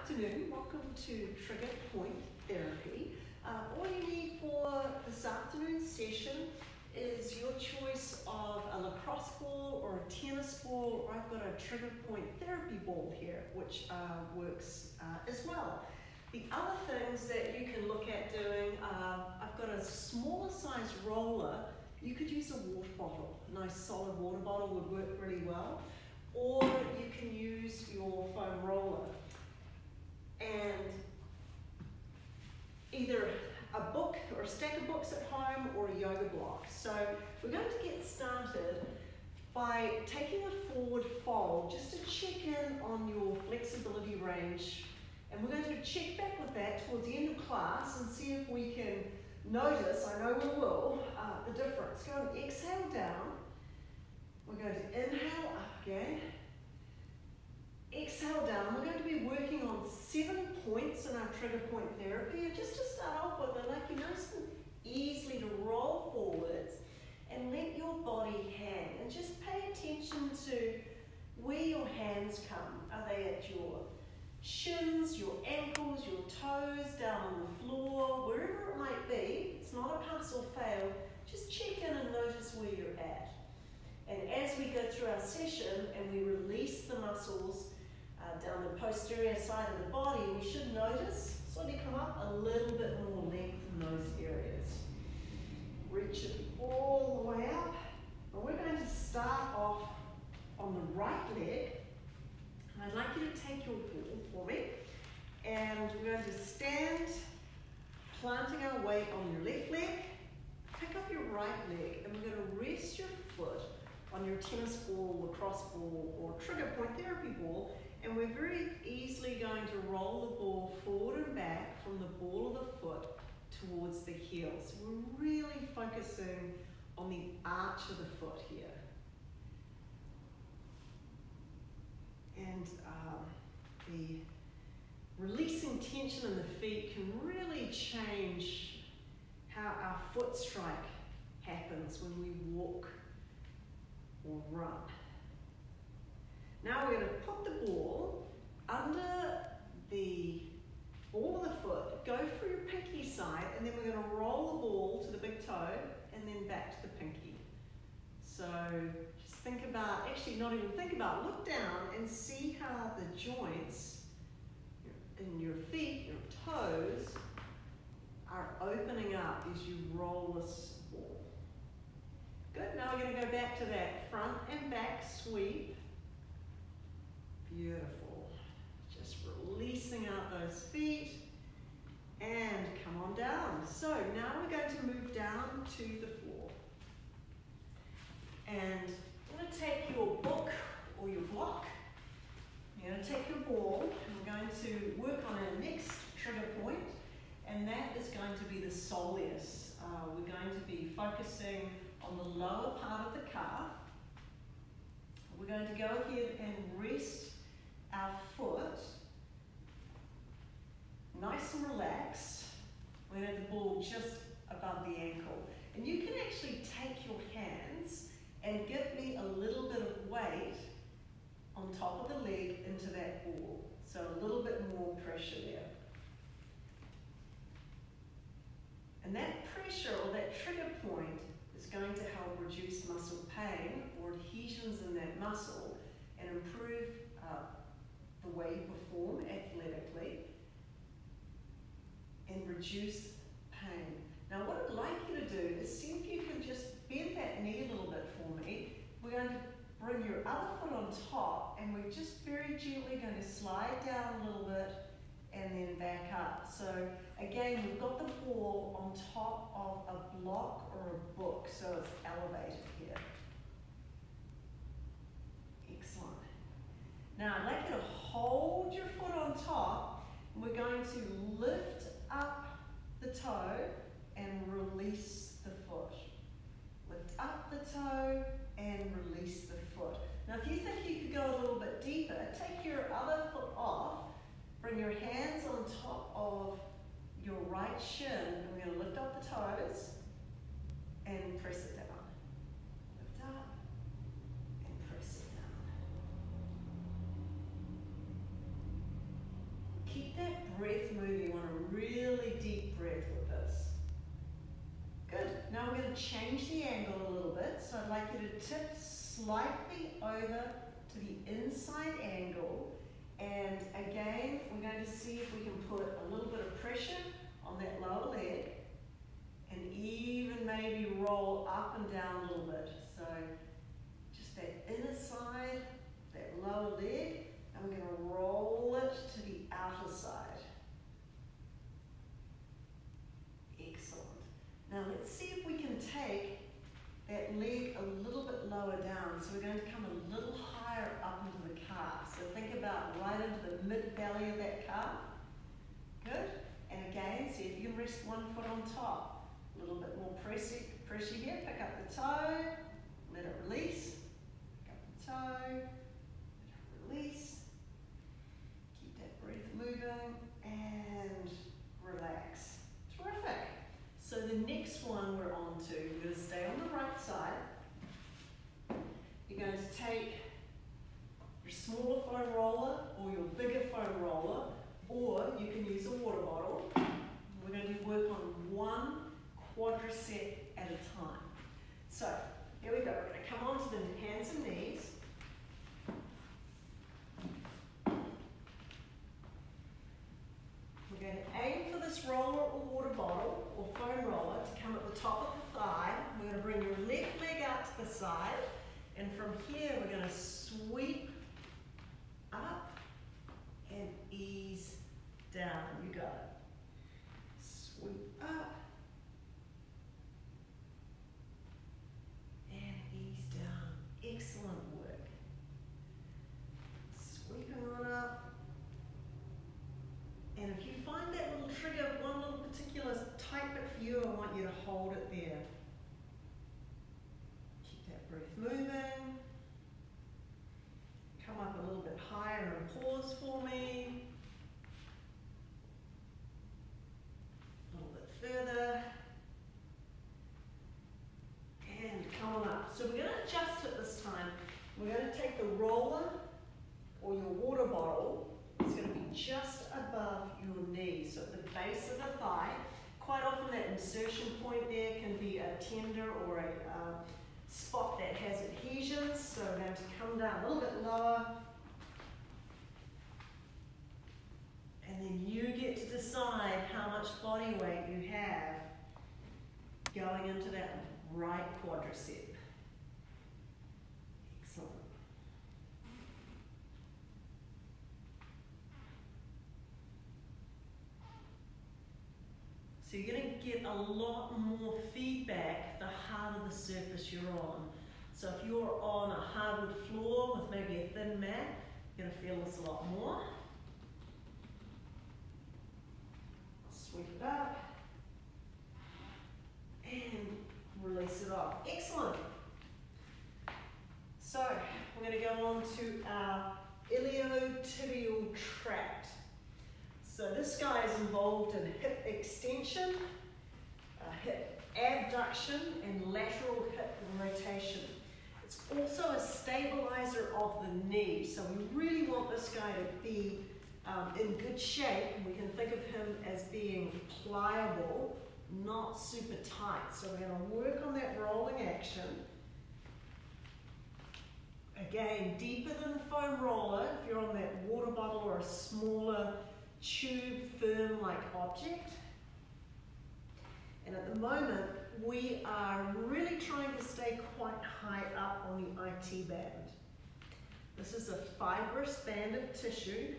afternoon. Welcome to Trigger Point Therapy. All you need for this afternoon's session is your choice of a lacrosse ball or a tennis ball, or I've got a Trigger Point Therapy ball here, which works as well. The other things that you can look at doing, I've got a smaller size roller. You could use a water bottle. A nice solid water bottle would work really well. Or you can use your foam roller. And either a book or a stack of books at home or a yoga block. So we're going to get started by taking a forward fold just to check in on your flexibility range. And we're going to check back with that towards the end of class and see if we can notice, I know we will, the difference. Go and exhale down. We're going to inhale up again. Exhale down. We're going to be working on 7 points in our trigger point therapy. And just to start off with, I'd like you nice and easily to roll forwards and let your body hang. And just pay attention to where your hands come. Are they at your shins, your ankles, your toes, down on the floor, wherever it might be? It's not a pass or fail. Just check in and notice where you're at. And as we go through our session and we release the muscles down the posterior side of the body, we should notice, slowly come up a little bit more length in those areas. Reach it all the way up. And we're going to start off on the right leg. And I'd like you to take your ball for me. And we're going to stand, planting our weight on your left leg. Pick up your right leg, and we're going to rest your foot on your tennis ball, lacrosse ball, or trigger point therapy ball, and we're very easily going to roll the ball forward and back from the ball of the foot towards the heel. So we're really focusing on the arch of the foot here. And the releasing tension in the feet can really change how our foot strike happens when we walk or run. Now we're going to put the ball under the ball of the foot, go for your pinky side, and then we're going to roll the ball to the big toe and then back to the pinky. So just think about, actually not even think about, look down and see how the joints in your feet, your toes, are opening up as you roll this ball. Good, now we're going to go back to that front and back sweep. Beautiful. Just releasing out those feet and come on down. So now we're going to move down to the floor. And you're going to take your book or your block. You're going to take your ball and we're going to work on our next trigger point, and that is going to be the soleus. We're going to be focusing on the lower part of the calf. We're going to go ahead and rest our foot nice and relaxed. We're going to have the ball just above the ankle. And you can actually take your hands and give me a little bit of weight on top of the leg into that ball. So a little bit more pressure there. And that pressure or that trigger point is going to help reduce muscle pain or adhesions in that muscle and improve the way you perform athletically and reduce pain. Now what I'd like you to do is see if you can just bend that knee a little bit for me. We're going to bring your other foot on top and we're just very gently going to slide down a little bit and then back up. So again, we've got the ball on top of a block or a book, so it's elevated here. Excellent. Now I'd like you to hold your foot on top, and we're going to lift up the toe and release the foot. Lift up the toe and release the foot. Now if you think you could go a little bit deeper, take your other foot off, bring your hands on top of your right shin, and we're going to lift up the toes and press it down. Lift up and press it down. keep that breath moving. You want a really deep breath with this. Good. Now we're going to change the angle a little bit. So I'd like you to tip slightly over to the inside angle. And again, we're going to see if we can put a little bit of pressure on that lower leg. And even maybe roll up and down a little bit. So just that inner side, that lower leg, and we're going to roll it to the outer side. Excellent. Now let's see if we can take that leg a little bit lower down. So we're going to come a little higher up into the calf. So think about right into the mid-belly of that calf. Good. And again, see if you can rest one foot on top. A little bit more pressure here. Pick up the toe. Let it release. Pick up the toe. Let it release. Keep that breath moving. And relax. Terrific. So the next one we're on to, we're going to stay on the right side. You're going to take your smaller foam roller or your bigger foam roller, or you can use a water bottle. We're going to work on one quadricep at a time. So here we go. We're going to come onto the hands and knees. We're going to aim for this roller or water bottle or foam roller to come at the top of the thigh. We're going to bring your left leg out to the side, and from here we're going to sweep up and ease down. You got it. Sweep up and ease down. Excellent work. Sweeping on up. And if you find that little trigger, one little particular tight bit for you, I want you to hold it there. Keep that breath moving. Come up a little bit higher and pause for me. A little bit further. And come on up. So we're going to adjust it this time. We're going to take the roller or your water bottle. It's going to be just above your knee, so at the base of the thigh. Quite often that insertion point there can be a tender or a spot that has adhesions, so we're going to come down a little bit lower. And then you get to decide how much body weight you have going into that right quadricep. Excellent. So you're going to get a lot more feedback the harder the surface you're on. So if you're on a hardwood floor with maybe a thin mat, you're going to feel this a lot more. Sweep it up and release it off. Excellent. So we're going to go on to our iliotibial tract. So this guy is involved in hip extension, hip abduction, and lateral hip rotation. It's also a stabilizer of the knee. So we really want this guy to be in good shape. We can think of him as being pliable, not super tight. So we're going to work on that rolling action. Again, deeper than the foam roller, if you're on that water bottle or a smaller tube, firm-like object. And at the moment, we are really trying to stay quite high up on the IT band. This is a fibrous band of tissue,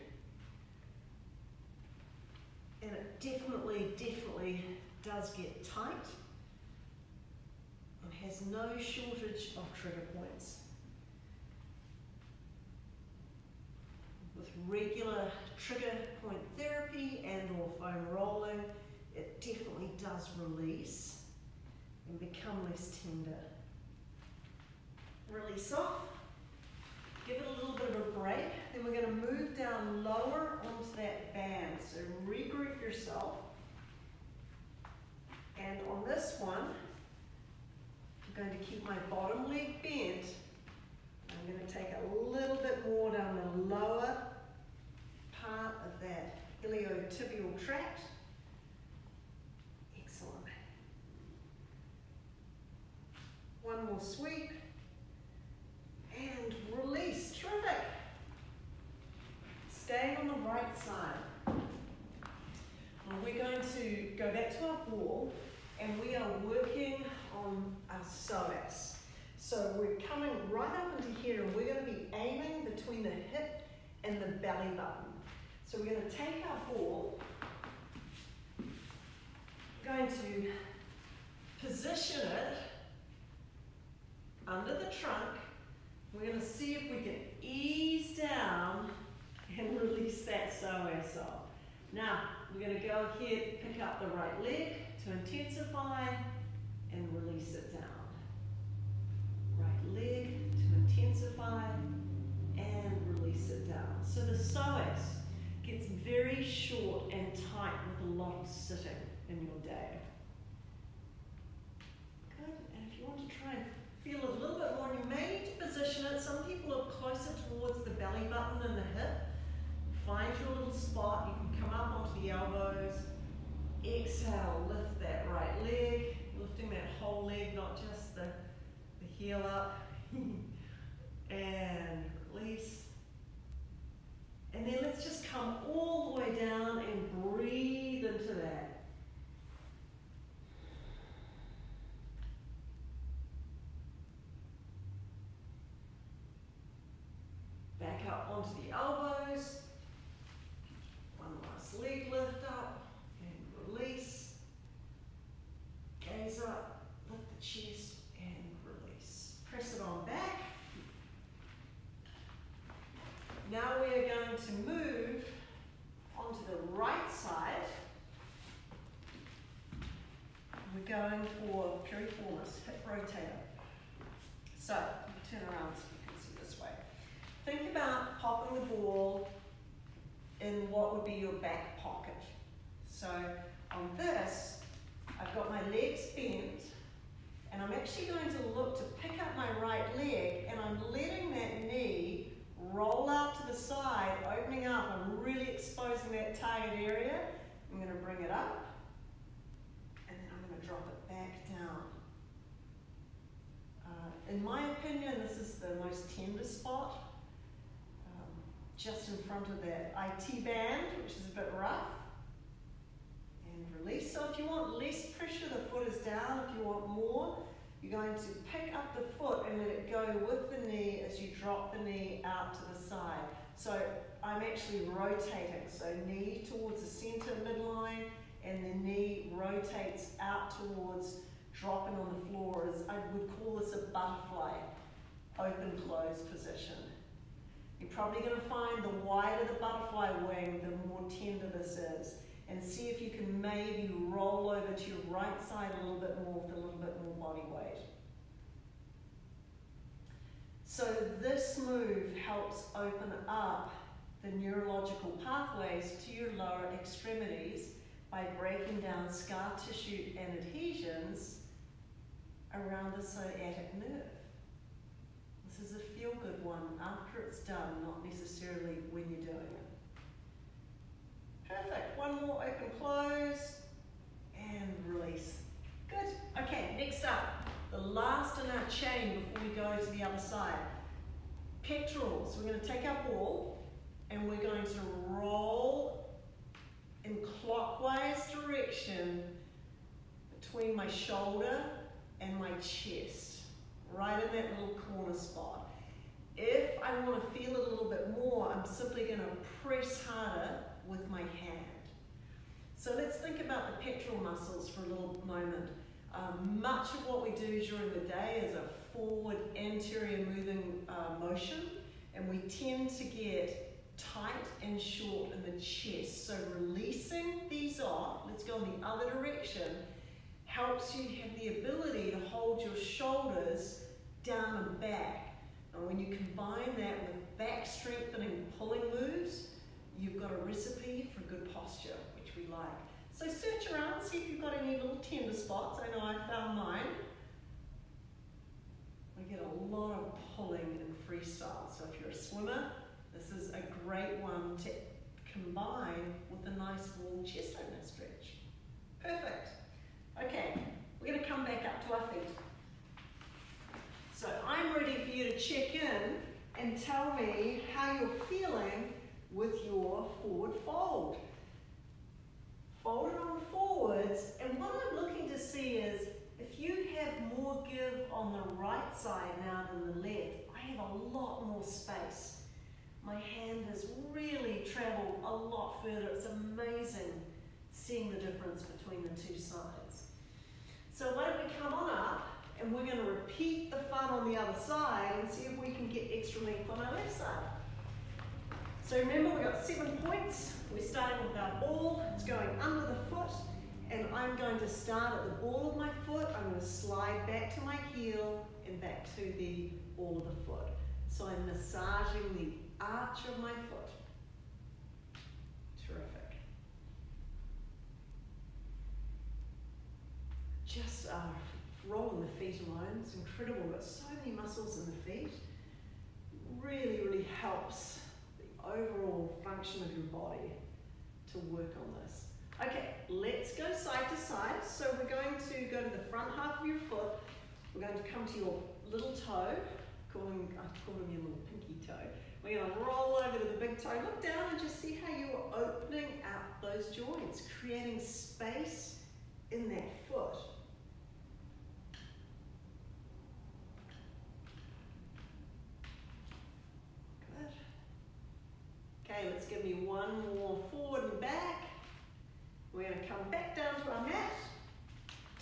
and it definitely does get tight and has no shortage of trigger points. With regular trigger point therapy and or foam rolling, it definitely does release and become less tender. Release off, give it a little bit of a break, then we're going to move down lower onto that band. So regroup yourself. And on this one, I'm going to keep my bottom leg bent. I'm going to take a little bit more down the lower part of that trapped. Excellent. One more sweep. And release. Terrific. Staying on the right side. Now we're going to go back to our ball and we are working on our psoas. So we're coming right up into here and we're going to be aiming between the hip and the belly button. So we're going to take our ball, going to position it under the trunk. We're going to see if we can ease down and release that psoas off. Now, we're going to go ahead, pick up the right leg to intensify and release it down. Right leg to intensify and release it down. So the psoas gets very short and tight with a lot of sitting in your day. Good, and if you want to try and feel it a little bit more, you may need to position it. Some people are closer towards the belly button than the hip. Find your little spot. You can come up onto the elbows. Exhale, lift that right leg. Lifting that whole leg, not just the heel up. And release. And then let's just come all the way down and breathe into that. Back up onto the elbows. One last leg lift up and release. Gaze up, lift the chest and release. Press it on back. Now we are going to move onto the right side. We're going for piriformis, hip rotator. So, turn around so you can see this way. Think about popping the ball in what would be your back pocket. So, on this, I've got my legs bent, and I'm actually going to look to pick up my right leg, and I'm letting that knee roll out to the side, opening up. I'm really exposing that target area. I'm going to bring it up, and then I'm going to drop it back down. In my opinion, this is the most tender spot, just in front of that IT band, which is a bit rough. And release. So if you want less pressure, the foot is down. If you want more, you're going to pick up the foot and let it go with the knee as you drop the knee out to the side. So I'm actually rotating. So knee towards the center midline, and the knee rotates out towards dropping on the floor. As I would call this a butterfly, open-close position. You're probably going to find the wider the butterfly wing, the more tender this is. And see if you can maybe roll over to your right side a little bit more with a little bit more body weight. So this move helps open up the neurological pathways to your lower extremities by breaking down scar tissue and adhesions around the sciatic nerve. This is a feel-good one after it's done, not necessarily when you're doing it. Perfect. One more open close and release. Good. Okay, next up, the last in our chain before we go to the other side. Pectorals. We're going to take our ball and we're going to roll in clockwise direction between my shoulder and my chest, right in that little corner spot. If I want to feel it a little bit more, I'm simply going to press harder with my hand. So let's think about the pectoral muscles for a little moment. Much of what we do during the day is a forward anterior moving motion, and we tend to get tight and short in the chest. So releasing these off, let's go in the other direction, helps you have the ability to hold your shoulders down and back. And when you combine that with back strengthening pulling moves, you've got a recipe for good posture, which we like. So search around, see if you've got any little tender spots. I know I found mine. We get a lot of pulling in freestyle. So if you're a swimmer, this is a great one to combine with a nice warm chest opener stretch. Perfect. Okay, we're going to come back up to our feet. So I'm ready for you to check in and tell me how you're feeling with your forward fold. Fold it on forwards, and what I'm looking to see is if you have more give on the right side now than the left, I have a lot more space. My hand has really traveled a lot further. It's amazing seeing the difference between the two sides. So why don't we come on up, and we're going to repeat the fun on the other side and see if we can get extra length on our left side. So remember, we've got 7 points. We're starting with our ball. It's going under the foot, and I'm going to start at the ball of my foot. I'm going to slide back to my heel and back to the ball of the foot. So I'm massaging the arch of my foot. Terrific. Just rolling the feet alone is incredible. We've got so many muscles in the feet. Really, really helps the overall function of your body to work on this. Okay, let's go side to side. So we're going to go to the front half of your foot. We're going to come to your little toe, I'm calling your little pinky toe. We're going to roll over to the big toe. Look down and just see how you are opening out those joints, creating space in that foot. Good. Okay, let's give me one more forward and back. We're going to come back down to our mat.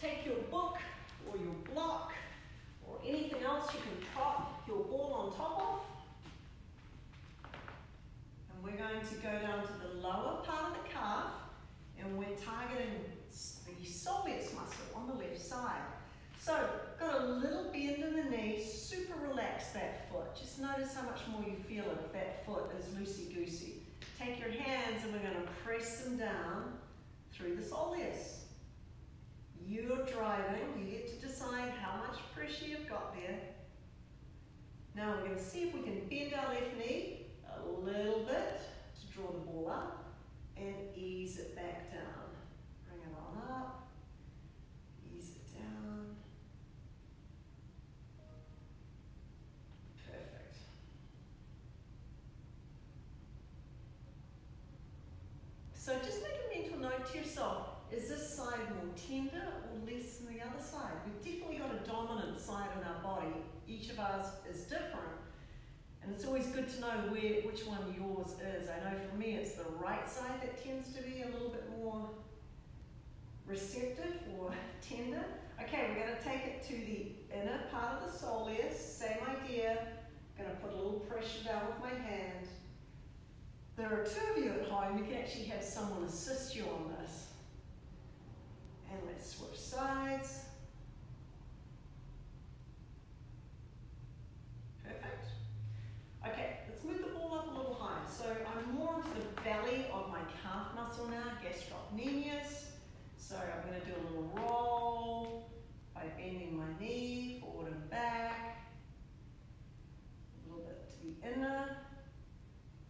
Take your book or your block or anything else you can prop your ball on top of. And we're going to go down to the lower part of the calf, and we're targeting the soleus muscle on the left side. So, got a little bend in the knee, super relax that foot. Just notice how much more you feel it if that foot is loosey-goosey. Take your hands and we're going to press them down through the soleus. You're driving, you get to decide how much pressure you've got there. Now we're going to see if we can bend our left knee a little bit to draw the ball up and ease it back down. Bring it on up, ease it down. Perfect. So just make a mental note to yourself. Is this side more tender or less than the other side? We've definitely got a dominant side in our body. Each of us is different. And it's always good to know which one yours is. I know for me it's the right side that tends to be a little bit more receptive or tender. Okay, we're going to take it to the inner part of the soleus. Same idea. I'm going to put a little pressure down with my hand. There are 2 of you at home. You can actually have someone assist you on this. And let's switch sides. Perfect. Okay, let's move the ball up a little higher. So I'm more into the belly of my calf muscle now, gastrocnemius. So I'm going to do a little roll by bending my knee forward and back. A little bit to the inner,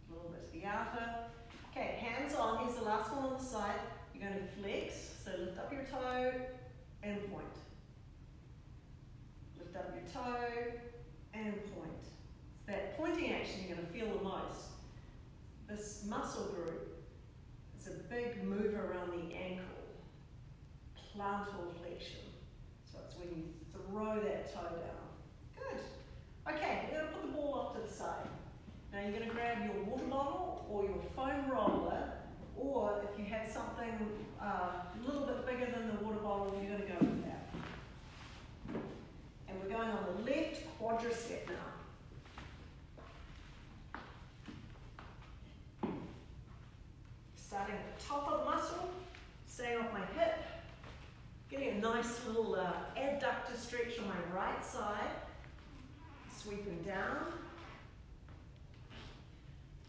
a little bit to the outer. Okay, hands on. Here's the last one on the side. You're going to flex. So lift up your toe and point. Lift up your toe and point. It's that pointing action you're going to feel the most. This muscle group is a big mover around the ankle. Plantar flexion. So it's when you throw that toe down. Good. Okay, we're going to put the ball off to the side. Now you're going to grab your water bottle or your foam roller, or if you had something a little bit bigger than the water bottle, you're going to go with that. And we're going on the left quadricep now. Starting at the top of the muscle, staying off my hip, getting a nice little adductor stretch on my right side, sweeping down.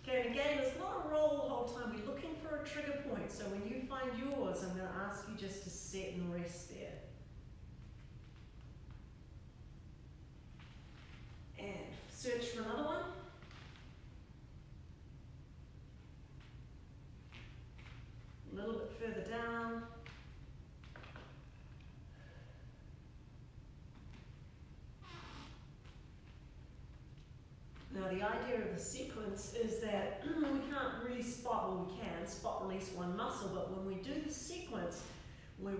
Okay, and again, it's not a roll the whole time. We're looking for a trigger point. So when you find yours, I'm going to ask you just to set and rest there. And search for another one. further down. Now the idea of the sequence is that we can't really spot, well we can spot release one muscle, but when we do the sequence, we're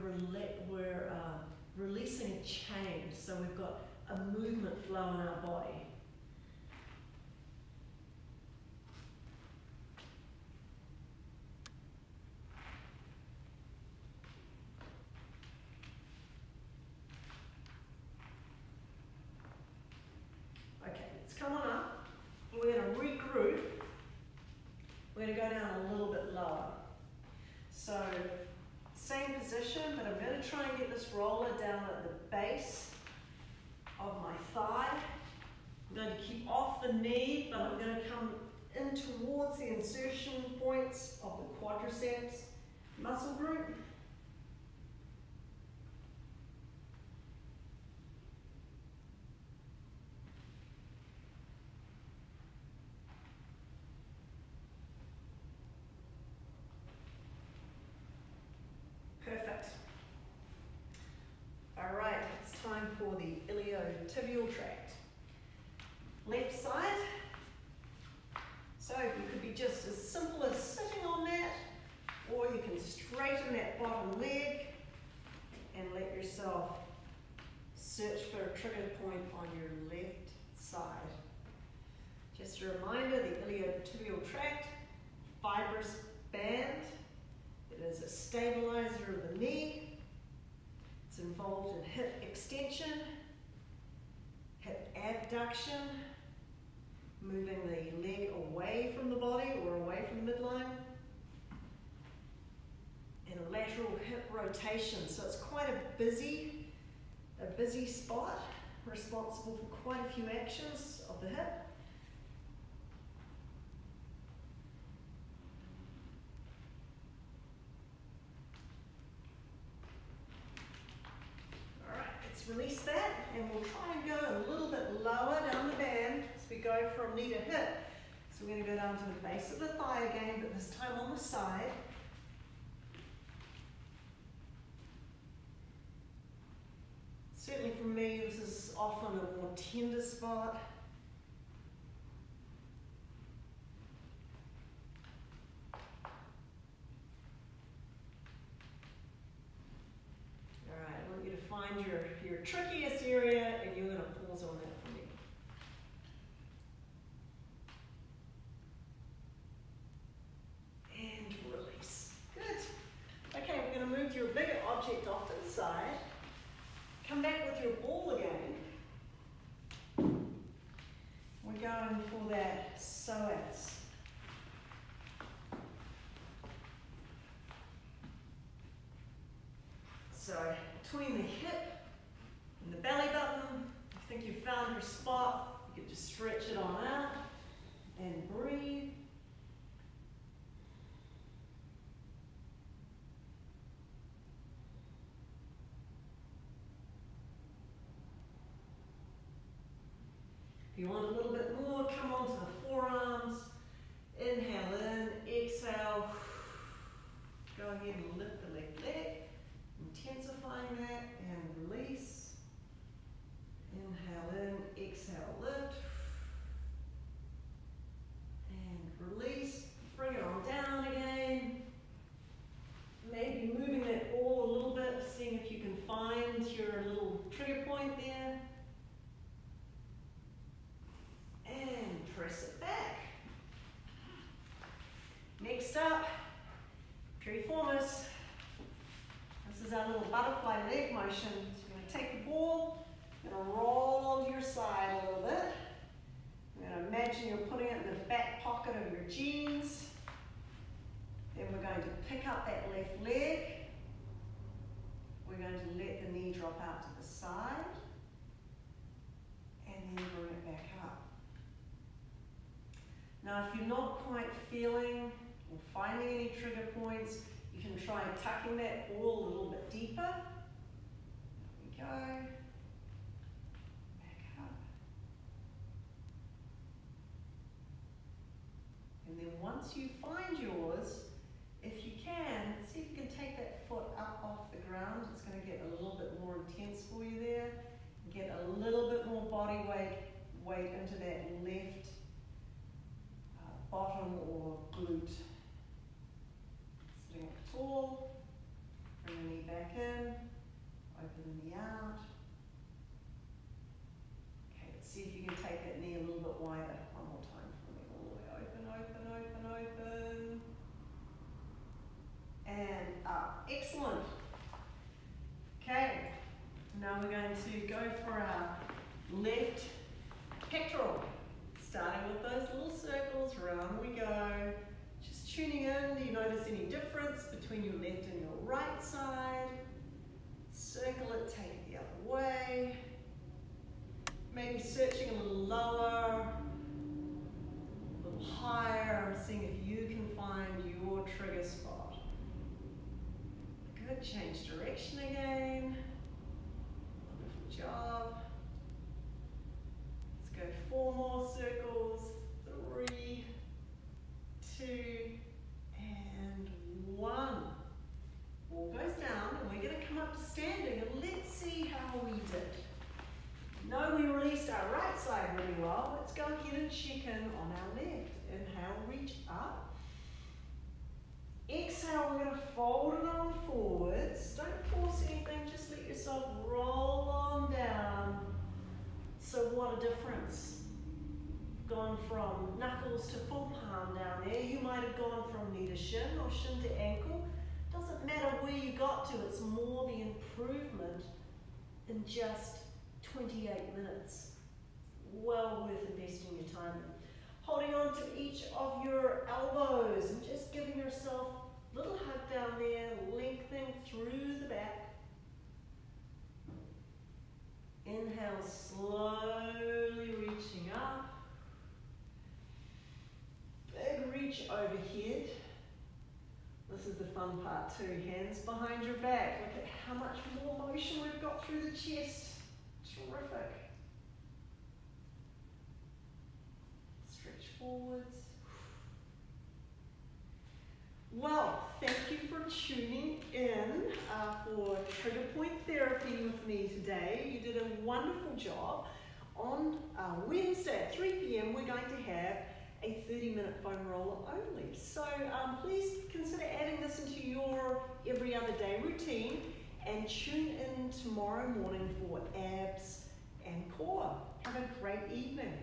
releasing a change, so we've got a movement flow in our body. Okay, let's come on up. We're going to regroup. We're going to go down a little bit lower. So, same position, but I'm going to try and get this roller down at the base of my thigh. I'm going to keep off the knee, but I'm going to come in towards the insertion points of the quadriceps muscle group. Perfect. All right, it's time for the iliotibial tract. Left side. So it could be just as simple as sitting on that, or you can straighten that bottom leg and let yourself search for a trigger point on your left side. Just a reminder, the iliotibial tract, fibrous band. It is a stabilizer of the knee. It's involved in hip extension, hip abduction, moving the leg away from the body or away from the midline, and a lateral hip rotation. So it's quite a busy spot, responsible for quite a few actions of the hip. Release that, and we'll try and go a little bit lower down the band as we go from knee to hip. So we're going to go down to the base of the thigh again, but this time on the side. Certainly for me, this is often a more tender spot. Find your trickiest area, and you're going to pause on that for me. And release. Good. Okay, we're going to move your bigger object off to the side. Come back with your ball again. We're going for that psoas. So, between the hip and the belly button, I think you've found your spot. You can just stretch it on out and breathe. If you want a little bit more, come onto the forearms. Inhale in, exhale. Go ahead and lift the left leg. Intensifying that and release. Inhale in, exhale, lift. And release. Bring it on down again. Maybe moving that ball a little bit, seeing if you can find your little trigger point there. And press it back. Next up, piriformis. This is our little butterfly leg motion. So you're going to take the ball, you're going to roll onto your side a little bit. You're going to imagine you're putting it in the back pocket of your jeans. Then we're going to pick up that left leg. We're going to let the knee drop out to the side. And then bring it back up. Now if you're not quite feeling or finding any trigger points, you can try tucking that ball a little bit deeper. There we go. Back up. And then once you find yours, if you can, see if you can Get a little bit more body weight into that left bottom or glute. Sitting up tall, bring the knee back in, open the knee out. Okay, let's see if you can take that knee a little bit wider. One more time for me. All the way open, open, open, open. And up. Excellent. Okay, now we're going to go for our left pectoral. Starting with those little circles, round we go. Just tuning in, do you notice any difference between your left and your right side? Circle it, take it the other way. Maybe searching a little lower, a little higher, seeing if you can find your trigger spot. Good, change direction again. Wonderful job. Let's go 4 more circles. 3, 2, and 1. Ball goes down, and we're going to come up to standing, and let's see how we did. Know we released our right side really well. Let's go ahead and check in on our left. Inhale, reach up. Exhale, we're going to fold it on forwards. Don't force anything, just let yourself roll on down. So what a difference. Gone from knuckles to full palm down there. You might have gone from knee to shin or shin to ankle. Doesn't matter where you got to, it's more the improvement in just 28 minutes. Well worth investing your time in. Holding on to each of your elbows and just giving yourself a little hug down there, lengthening through the back. Inhale, slowly reaching up. Big reach overhead. This is the fun part too. Hands behind your back. Look at how much more motion we've got through the chest. Terrific. Stretch forwards. Well, thank you for tuning in for trigger point therapy with me today. You did a wonderful job. On Wednesday at 3 p.m. we're going to have a 30-minute foam roller only. So please consider adding this into your every other day routine and tune in tomorrow morning for abs and core. Have a great evening.